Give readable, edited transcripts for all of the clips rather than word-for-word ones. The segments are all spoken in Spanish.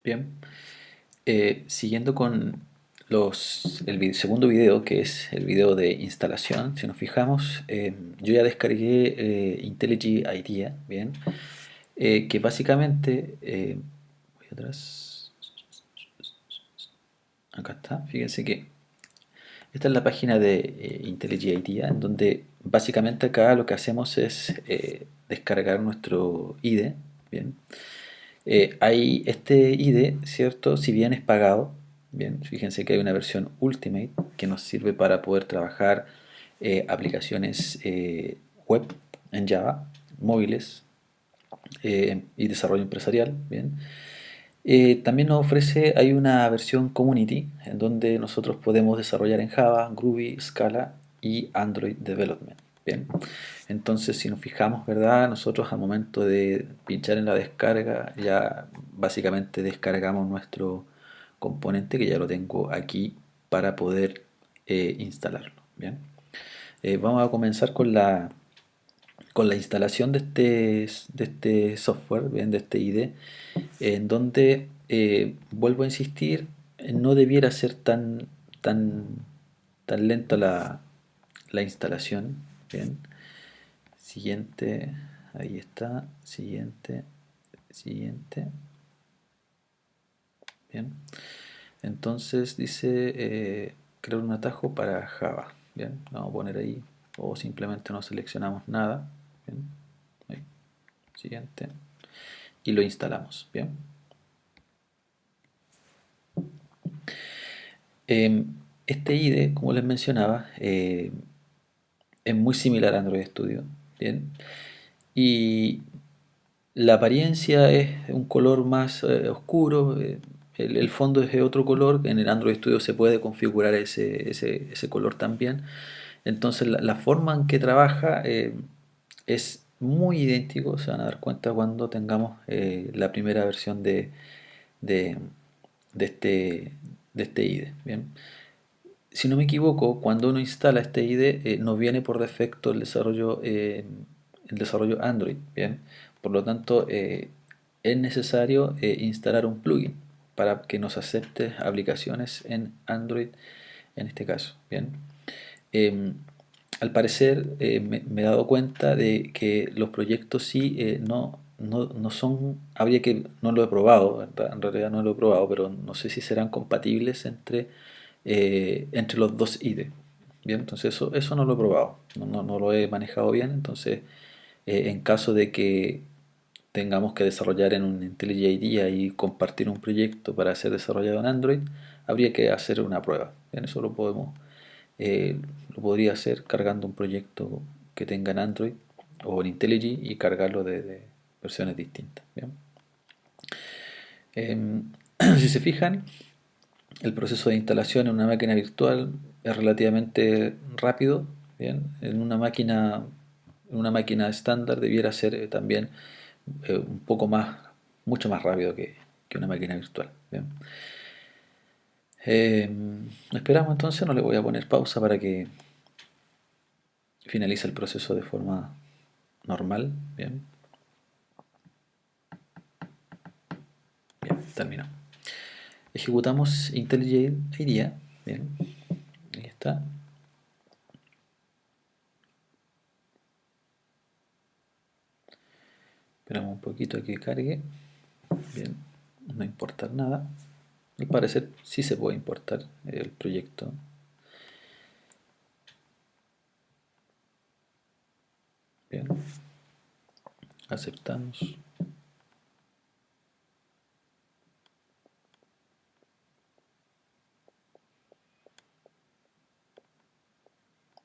Bien, siguiendo con segundo video, que es el video de instalación, si nos fijamos, yo ya descargué IntelliJ IDEA, bien, que básicamente, voy atrás, acá está, fíjense que esta es la página de IntelliJ IDEA, en donde básicamente acá lo que hacemos es descargar nuestro IDE, bien. Hay este IDE, ¿cierto? Si bien es pagado, bien, fíjense que hay una versión Ultimate que nos sirve para poder trabajar aplicaciones web en Java, móviles y desarrollo empresarial, bien. También nos ofrece, hay una versión Community en donde nosotros podemos desarrollar en Java, Groovy, Scala y Android Development. Bien, entonces si nos fijamos, ¿verdad? Nosotros al momento de pinchar en la descarga ya básicamente descargamos nuestro componente que ya lo tengo aquí para poder instalarlo. Bien, vamos a comenzar con la instalación de este software, bien, de este IDE, en donde vuelvo a insistir, no debiera ser tan, tan lenta la instalación. Bien, siguiente, ahí está, siguiente, siguiente, bien. Entonces dice crear un atajo para Java. Bien, vamos a poner ahí, o simplemente no seleccionamos nada. Bien, ahí, siguiente, y lo instalamos. Bien. Eh, este IDE, como les mencionaba, es muy similar a Android Studio. Bien. Y la apariencia es un color más oscuro, el fondo es de otro color, en el Android Studio se puede configurar ese color también. Entonces la forma en que trabaja es muy idéntico, se van a dar cuenta cuando tengamos la primera versión de, de este, de este IDE. Bien. Si no me equivoco, cuando uno instala este IDE, nos viene por defecto el desarrollo Android, ¿bien? Por lo tanto, es necesario instalar un plugin para que nos acepte aplicaciones en Android en este caso, ¿bien? Em, Al parecer, me he dado cuenta de que los proyectos sí no son, habría que, no lo he probado, ¿verdad? En realidad no lo he probado, pero no sé si serán compatibles entre los dos IDE. Bien, entonces eso no lo he probado, no lo he manejado bien, entonces en caso de que tengamos que desarrollar en un IntelliJ IDEA y compartir un proyecto para ser desarrollado en Android, habría que hacer una prueba. Bien, eso eh, lo podría hacer cargando un proyecto que tenga en Android o en IntelliJ y cargarlo de versiones distintas. Bien. Si se fijan, el proceso de instalación en una máquina virtual es relativamente rápido. Bien, en una máquina estándar debiera ser también un poco más, mucho más rápido que una máquina virtual. Bien. Eh, Esperamos entonces, no le voy a poner pausa para que finalice el proceso de forma normal. Bien, bien, terminó. Ejecutamos IntelliJ IDEA. Bien, ahí está. Esperamos un poquito a que cargue. Bien, no importar nada. Al parecer sí se puede importar el proyecto. Bien, aceptamos.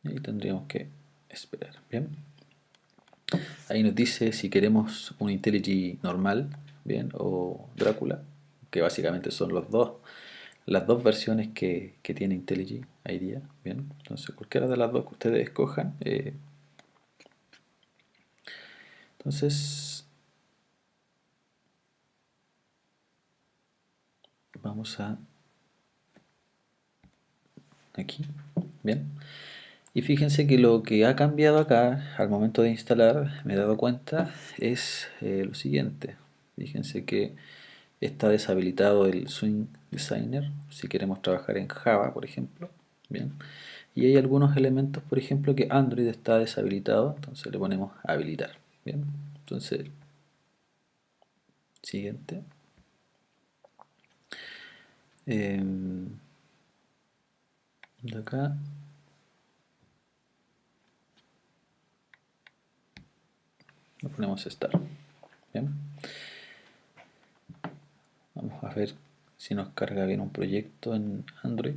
Y tendríamos que esperar. Bien, ahí nos dice si queremos un IntelliJ normal, bien, o Drácula, que básicamente son las dos versiones que tiene IntelliJ IDEA. Bien, entonces cualquiera de las dos que ustedes escojan. Entonces vamos a aquí. Bien. Y fíjense que lo que ha cambiado acá al momento de instalar, me he dado cuenta, es lo siguiente. Fíjense que está deshabilitado el Swing Designer, si queremos trabajar en Java, por ejemplo. Bien. Y hay algunos elementos, por ejemplo, que Android está deshabilitado, entonces le ponemos habilitar. Bien. Entonces, siguiente. De acá le ponemos Start. Bien. Vamos a ver si nos carga bien un proyecto en Android.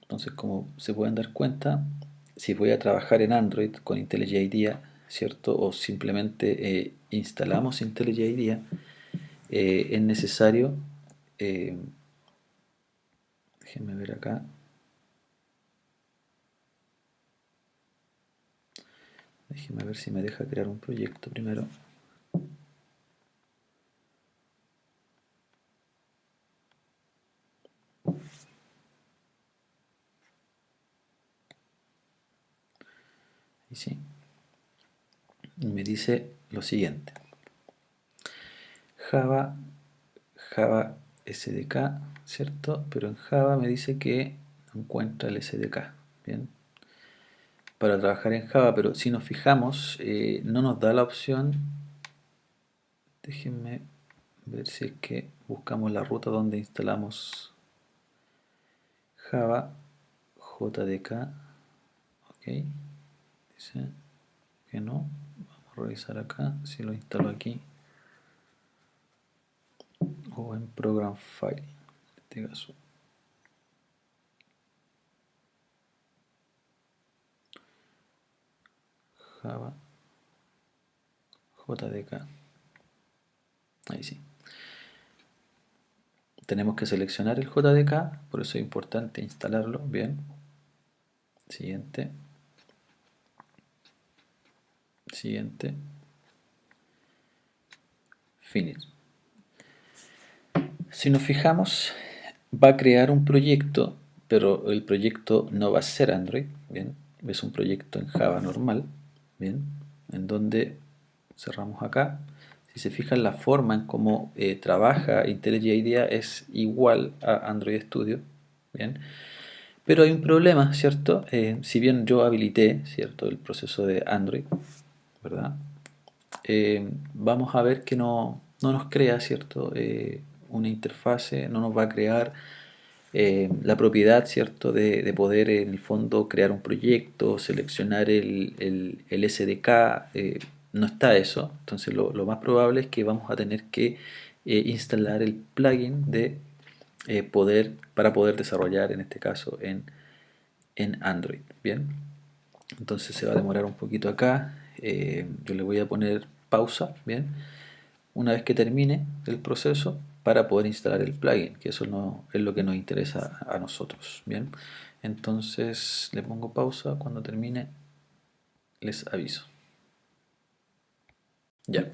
Entonces, como se pueden dar cuenta, si voy a trabajar en Android con IntelliJ IDEA, ¿cierto? O simplemente instalamos IntelliJ IDEA, es necesario, eh, déjenme ver acá, déjenme ver si me deja crear un proyecto primero. Y sí, y me dice lo siguiente: Java, Java SDK, ¿cierto? Pero en Java me dice que no encuentra el SDK. Bien, para trabajar en Java, pero si nos fijamos, no nos da la opción. Déjenme ver si es que buscamos la ruta donde instalamos Java JDK. Ok, dice que no. Vamos a revisar acá si lo instalo aquí o en Program File. En este caso, Java JDK. Ahí sí. Tenemos que seleccionar el JDK, por eso es importante instalarlo. Bien. Siguiente. Siguiente. Finish. Si nos fijamos, va a crear un proyecto, pero el proyecto no va a ser Android. Bien. Es un proyecto en Java normal. Bien. En donde cerramos acá. Si se fijan, la forma en cómo trabaja IntelliJ IDEA es igual a Android Studio. Bien. Pero hay un problema, ¿cierto? Si bien yo habilité, ¿cierto?, el proceso de Android, ¿verdad? Vamos a ver que no nos crea, ¿cierto?, una interfase, no nos va a crear la propiedad, ¿cierto?, de poder en el fondo crear un proyecto, seleccionar el SDK, no está eso. Entonces lo más probable es que vamos a tener que instalar el plugin de para poder desarrollar, en este caso, en Android. Bien, entonces se va a demorar un poquito acá. Yo le voy a poner pausa. Bien, una vez que termine el proceso, para poder instalar el plugin, que eso no es lo que nos interesa a nosotros. Bien, entonces le pongo pausa. Cuando termine les aviso. Ya,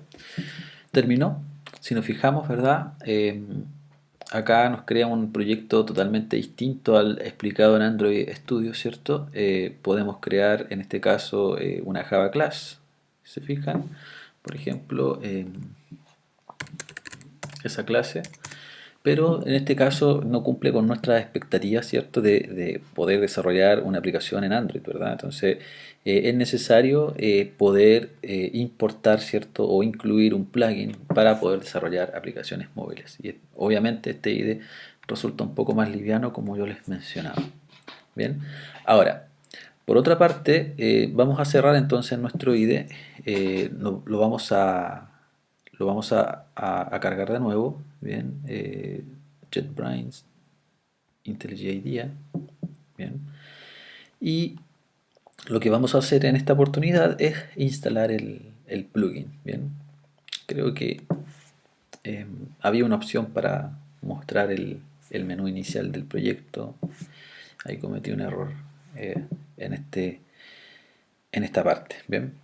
terminó. Si nos fijamos, ¿verdad? Acá nos crea un proyecto totalmente distinto al explicado en Android Studio, ¿cierto? Podemos crear, en este caso, una Java Class. ¿Se fijan? Por ejemplo, esa clase. Pero en este caso no cumple con nuestras expectativas, ¿cierto? De poder desarrollar una aplicación en Android, ¿verdad? Entonces es necesario poder importar, ¿cierto? O incluir un plugin para poder desarrollar aplicaciones móviles. Y obviamente este IDE resulta un poco más liviano, como yo les mencionaba. Bien, ahora, por otra parte, vamos a cerrar entonces nuestro IDE. Lo vamos a cargar de nuevo. Bien, JetBrains, IntelliJ IDEA. Bien, y lo que vamos a hacer en esta oportunidad es instalar el plugin. Bien, creo que había una opción para mostrar el menú inicial del proyecto. Ahí cometí un error eh, en en esta parte. Bien,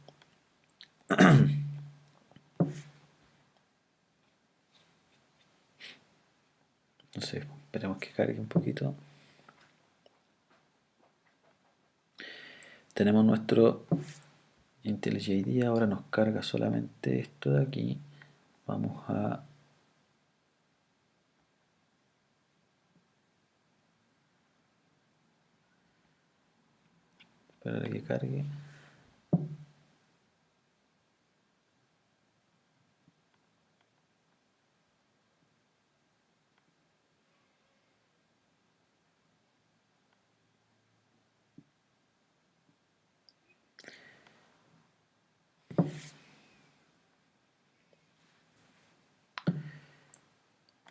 entonces esperemos que cargue un poquito. Tenemos nuestro IntelliJ IDEA. Ahora nos carga solamente esto de aquí. Vamos a esperar a que cargue.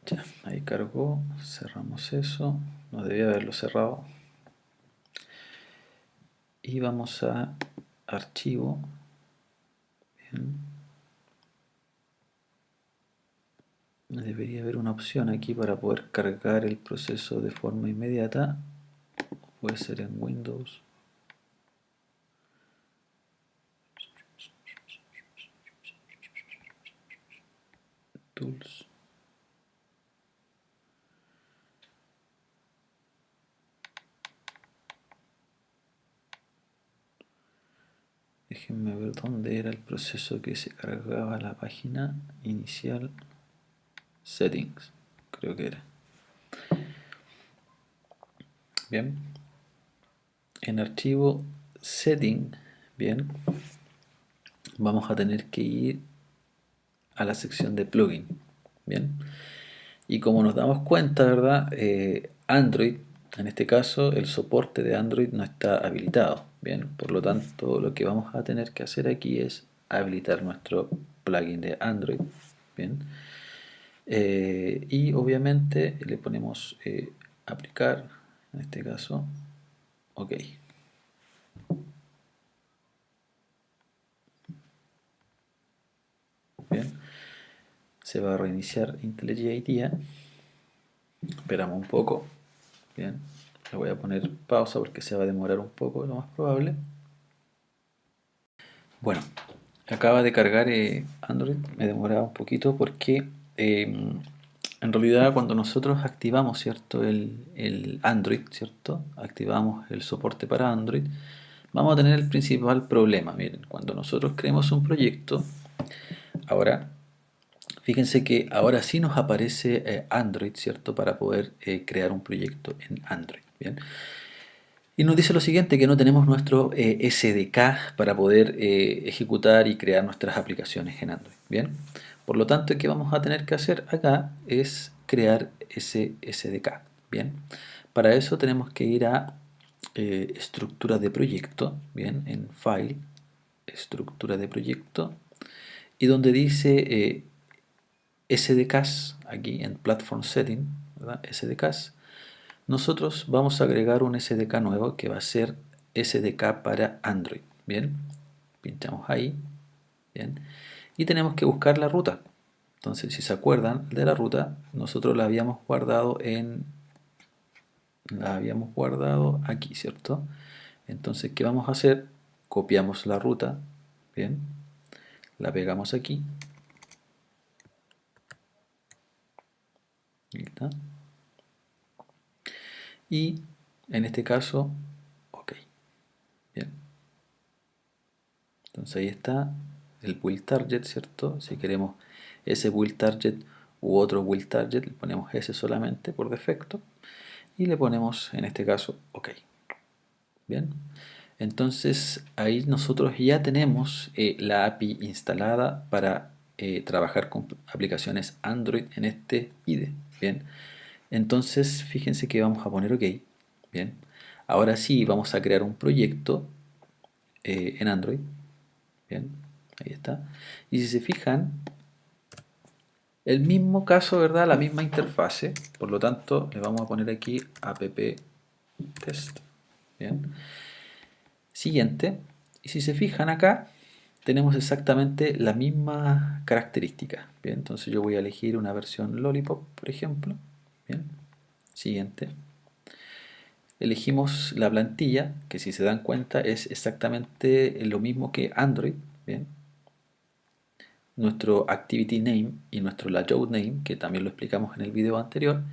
Ya, ahí cargó, cerramos eso, no debía haberlo cerrado. Y vamos a archivo. Bien. Debería haber una opción aquí para poder cargar el proceso de forma inmediata. Puede ser en Windows. Tools. Déjenme ver dónde era el proceso que se cargaba la página inicial. Settings, creo que era. Bien. En archivo setting, bien, vamos a tener que ir a la sección de plugin. Bien. Y como nos damos cuenta, ¿verdad? Android, en este caso, el soporte de Android no está habilitado. Bien, por lo tanto, lo que vamos a tener que hacer aquí es habilitar nuestro plugin de Android. Bien. Y obviamente le ponemos aplicar, en este caso, ok. Bien, se va a reiniciar IntelliJ IDEA. Esperamos un poco. Bien, le voy a poner pausa porque se va a demorar un poco, lo más probable. Bueno, acaba de cargar Android, me demoraba un poquito porque en realidad cuando nosotros activamos, ¿cierto? el Android, ¿cierto? Activamos el soporte para Android, vamos a tener el principal problema. Miren, cuando nosotros creemos un proyecto, ahora, fíjense que ahora sí nos aparece Android, ¿cierto? Para poder crear un proyecto en Android, ¿bien? Y nos dice lo siguiente, que no tenemos nuestro SDK para poder ejecutar y crear nuestras aplicaciones en Android. Bien, por lo tanto, ¿qué vamos a tener que hacer acá? Es crear ese SDK. Bien, para eso tenemos que ir a estructura de proyecto. Bien, en File, estructura de proyecto, y donde dice SDKs, aquí en Platform Setting, ¿verdad? SDKs. Nosotros vamos a agregar un SDK nuevo que va a ser SDK para Android. Bien, pinchamos ahí. Bien, y tenemos que buscar la ruta. Entonces, si se acuerdan de la ruta, nosotros la habíamos guardado aquí, ¿cierto? Entonces, ¿qué vamos a hacer? Copiamos la ruta. Bien, la pegamos aquí. Ahí está. Y en este caso, ok. Bien. Entonces ahí está el build target, ¿cierto? Si queremos ese build target u otro build target, le ponemos ese solamente por defecto y le ponemos en este caso OK. Bien, entonces ahí nosotros ya tenemos la API instalada para trabajar con aplicaciones Android en este IDE. Bien, entonces fíjense que vamos a poner OK. Bien, ahora sí vamos a crear un proyecto en Android. Bien, ahí está. Y si se fijan, el mismo caso, ¿verdad? La misma interfase. Por lo tanto, le vamos a poner aquí app test. Bien. Siguiente. Y si se fijan acá, tenemos exactamente la misma característica. Bien, entonces yo voy a elegir una versión Lollipop, por ejemplo. Bien. Siguiente. Elegimos la plantilla, que si se dan cuenta es exactamente lo mismo que Android. Bien. Nuestro activity name y nuestro layout name, que también lo explicamos en el video anterior,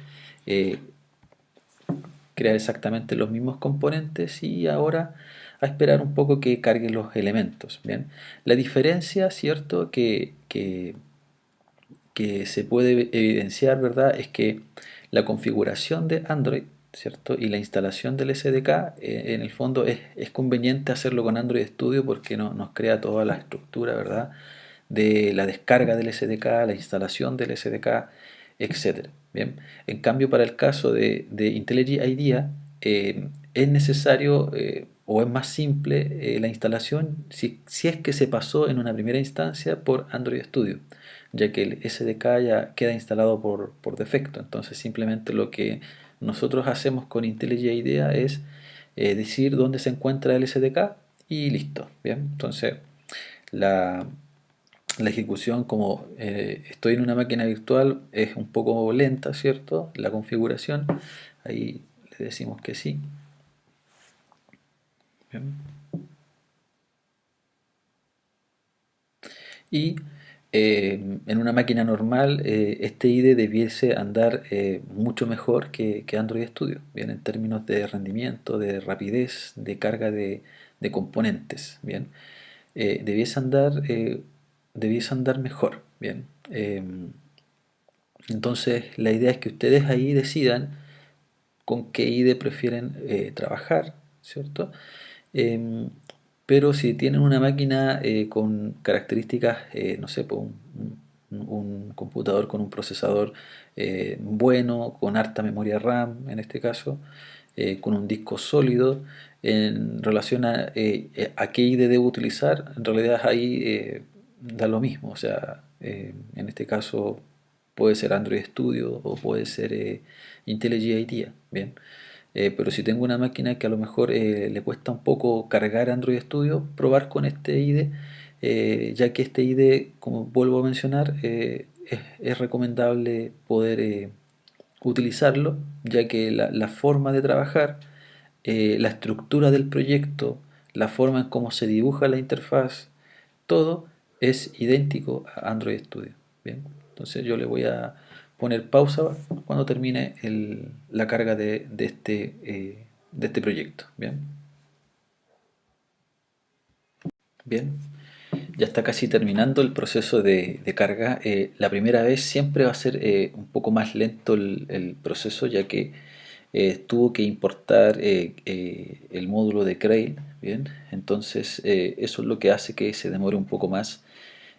crea exactamente los mismos componentes y ahora a esperar un poco que carguen los elementos. Bien, la diferencia, cierto, que se puede evidenciar, ¿verdad? Es que la configuración de Android, ¿cierto? Y la instalación del SDK, en el fondo es conveniente hacerlo con Android Studio porque nos crea toda la estructura, ¿verdad? De la descarga del SDK, la instalación del SDK, etcétera. Bien, en cambio para el caso de IntelliJ IDEA es necesario o es más simple la instalación si es que se pasó en una primera instancia por Android Studio, ya que el SDK ya queda instalado por defecto. Entonces simplemente lo que nosotros hacemos con IntelliJ IDEA es decir dónde se encuentra el SDK y listo. Bien, entonces la, la ejecución, como estoy en una máquina virtual, es un poco lenta, ¿cierto? La configuración, ahí le decimos que sí. Bien. Y en una máquina normal, este IDE debiese andar mucho mejor que Android Studio, bien, en términos de rendimiento, de rapidez, de carga de componentes, bien. Debiese andar mejor, bien. Entonces, la idea es que ustedes ahí decidan con qué IDE prefieren trabajar, ¿cierto? Em, pero si tienen una máquina con características, no sé, pues un computador con un procesador bueno, con harta memoria RAM en este caso, con un disco sólido, en relación a qué IDE debo utilizar, en realidad ahí da lo mismo, o sea, en este caso puede ser Android Studio o puede ser IntelliJ IDEA, bien. Pero si tengo una máquina que a lo mejor le cuesta un poco cargar Android Studio, probar con este IDE, ya que este IDE, como vuelvo a mencionar, es recomendable poder utilizarlo, ya que la forma de trabajar, la estructura del proyecto, la forma en cómo se dibuja la interfaz, todo es idéntico a Android Studio. Bien, entonces yo le voy a poner pausa cuando termine la carga de este proyecto. Bien, bien, ya está casi terminando el proceso de carga. La primera vez siempre va a ser un poco más lento el proceso, ya que tuvo que importar el módulo de Grail. Bien, entonces eso es lo que hace que se demore un poco más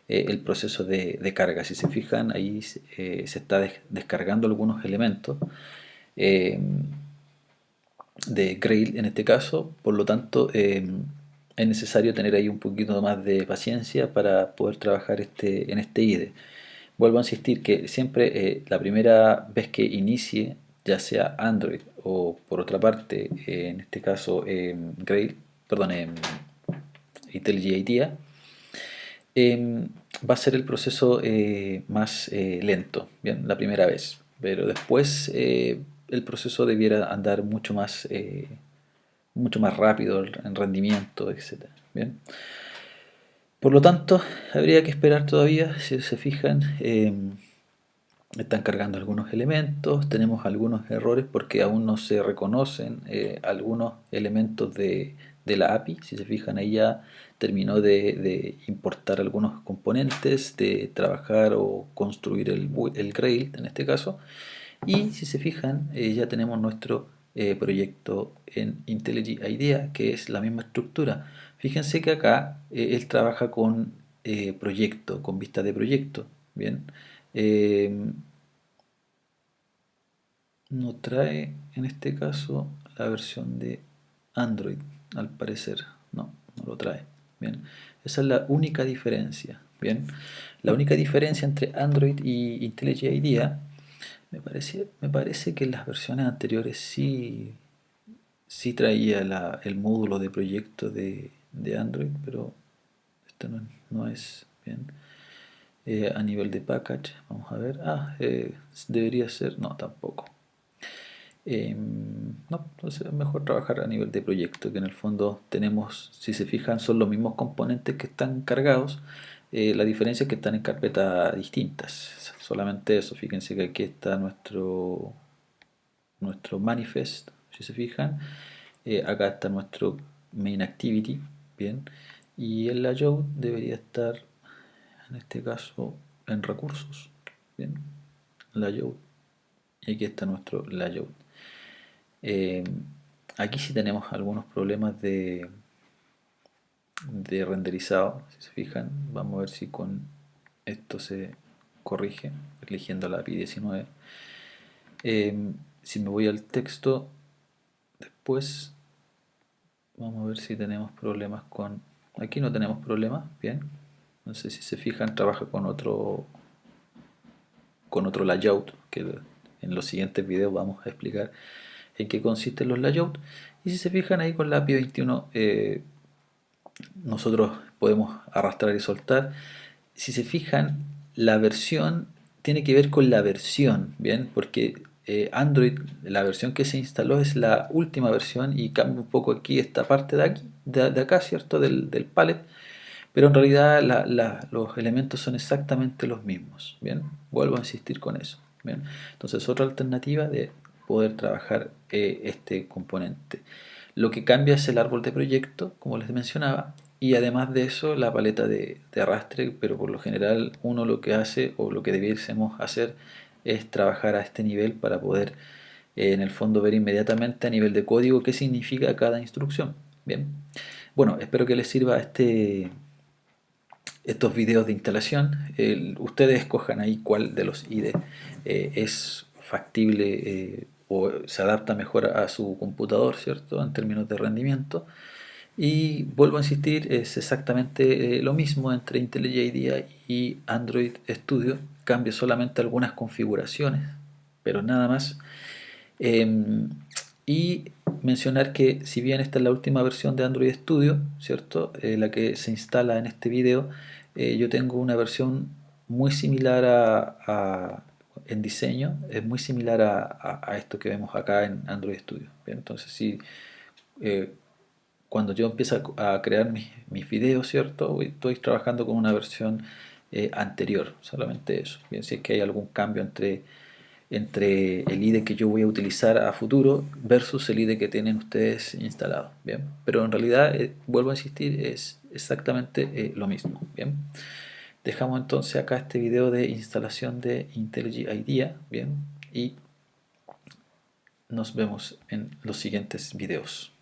el proceso de carga. Si se fijan, ahí se está descargando algunos elementos eh, de Grail en este caso, por lo tanto es necesario tener ahí un poquito más de paciencia para poder trabajar en este IDE. Vuelvo a insistir que siempre la primera vez que inicie, ya sea Android o por otra parte, en este caso Grail, perdón, IntelliJ IDEA, va a ser el proceso más lento, bien, la primera vez, pero después el proceso debiera andar mucho más rápido en rendimiento, etcétera. Bien. Por lo tanto, habría que esperar todavía, si se fijan, están cargando algunos elementos, tenemos algunos errores porque aún no se reconocen algunos elementos de la API. Si se fijan, ahí ya terminó de importar algunos componentes, de trabajar o construir el Grail en este caso. Y si se fijan, ya tenemos nuestro proyecto en IntelliJ IDEA, que es la misma estructura. Fíjense que acá él trabaja con proyecto, con vista de proyecto. Bien. Eh, no trae en este caso la versión de Android, al parecer. No lo trae. Bien. Esa es la única diferencia. Bien. La única diferencia entre Android y IntelliJ IDEA me parece que en las versiones anteriores sí traía el módulo de proyecto de Android, pero este no es bien. A nivel de package, vamos a ver. Debería ser. No, tampoco. No, entonces es mejor trabajar a nivel de proyecto, que en el fondo tenemos, si se fijan, son los mismos componentes que están cargados, la diferencia es que están en carpetas distintas, solamente eso. Fíjense que aquí está nuestro manifest, si se fijan, acá está nuestro main activity, bien, y el layout debería estar, en este caso, en recursos, bien, layout, y aquí está nuestro layout. Eh, Aquí sí tenemos algunos problemas de renderizado, si se fijan. Vamos a ver si con esto se corrige, eligiendo la API 19. Si me voy al texto, después vamos a ver si tenemos problemas con... Aquí no tenemos problemas, bien. No sé si se fijan, trabaja con otro layout, que en los siguientes videos vamos a explicar en qué consisten los layouts. Y si se fijan ahí con la API 21, nosotros podemos arrastrar y soltar. Si se fijan, la versión tiene que ver con la versión, ¿bien? Porque Android, la versión que se instaló es la última versión y cambia un poco aquí esta parte de aquí, de acá, ¿cierto? Del palette, pero en realidad los elementos son exactamente los mismos, ¿bien? Vuelvo a insistir con eso, ¿bien? Entonces, otra alternativa de poder trabajar este componente. Lo que cambia es el árbol de proyecto, como les mencionaba, y además de eso, la paleta de arrastre, pero por lo general uno lo que hace o lo que debiésemos hacer es trabajar a este nivel para poder en el fondo ver inmediatamente a nivel de código qué significa cada instrucción. Bien, bueno, espero que les sirva estos videos de instalación. Ustedes escojan ahí cuál de los IDE es factible o se adapta mejor a su computador, ¿cierto? En términos de rendimiento. Y vuelvo a insistir, es exactamente lo mismo entre IntelliJ IDEA y Android Studio. Cambia solamente algunas configuraciones, pero nada más. Eh, y mencionar que si bien esta es la última versión de Android Studio, ¿cierto? La que se instala en este video, yo tengo una versión muy similar en diseño, es muy similar a esto que vemos acá en Android Studio. Bien, entonces, si eh, cuando yo empiezo a crear mis videos, ¿cierto? Estoy trabajando con una versión anterior, solamente eso. Bien, si es que hay algún cambio entre el IDE que yo voy a utilizar a futuro versus el IDE que tienen ustedes instalado, ¿bien? Pero en realidad, vuelvo a insistir, es exactamente lo mismo, ¿bien? Dejamos entonces acá este video de instalación de IntelliJ IDEA, ¿bien? Y nos vemos en los siguientes videos.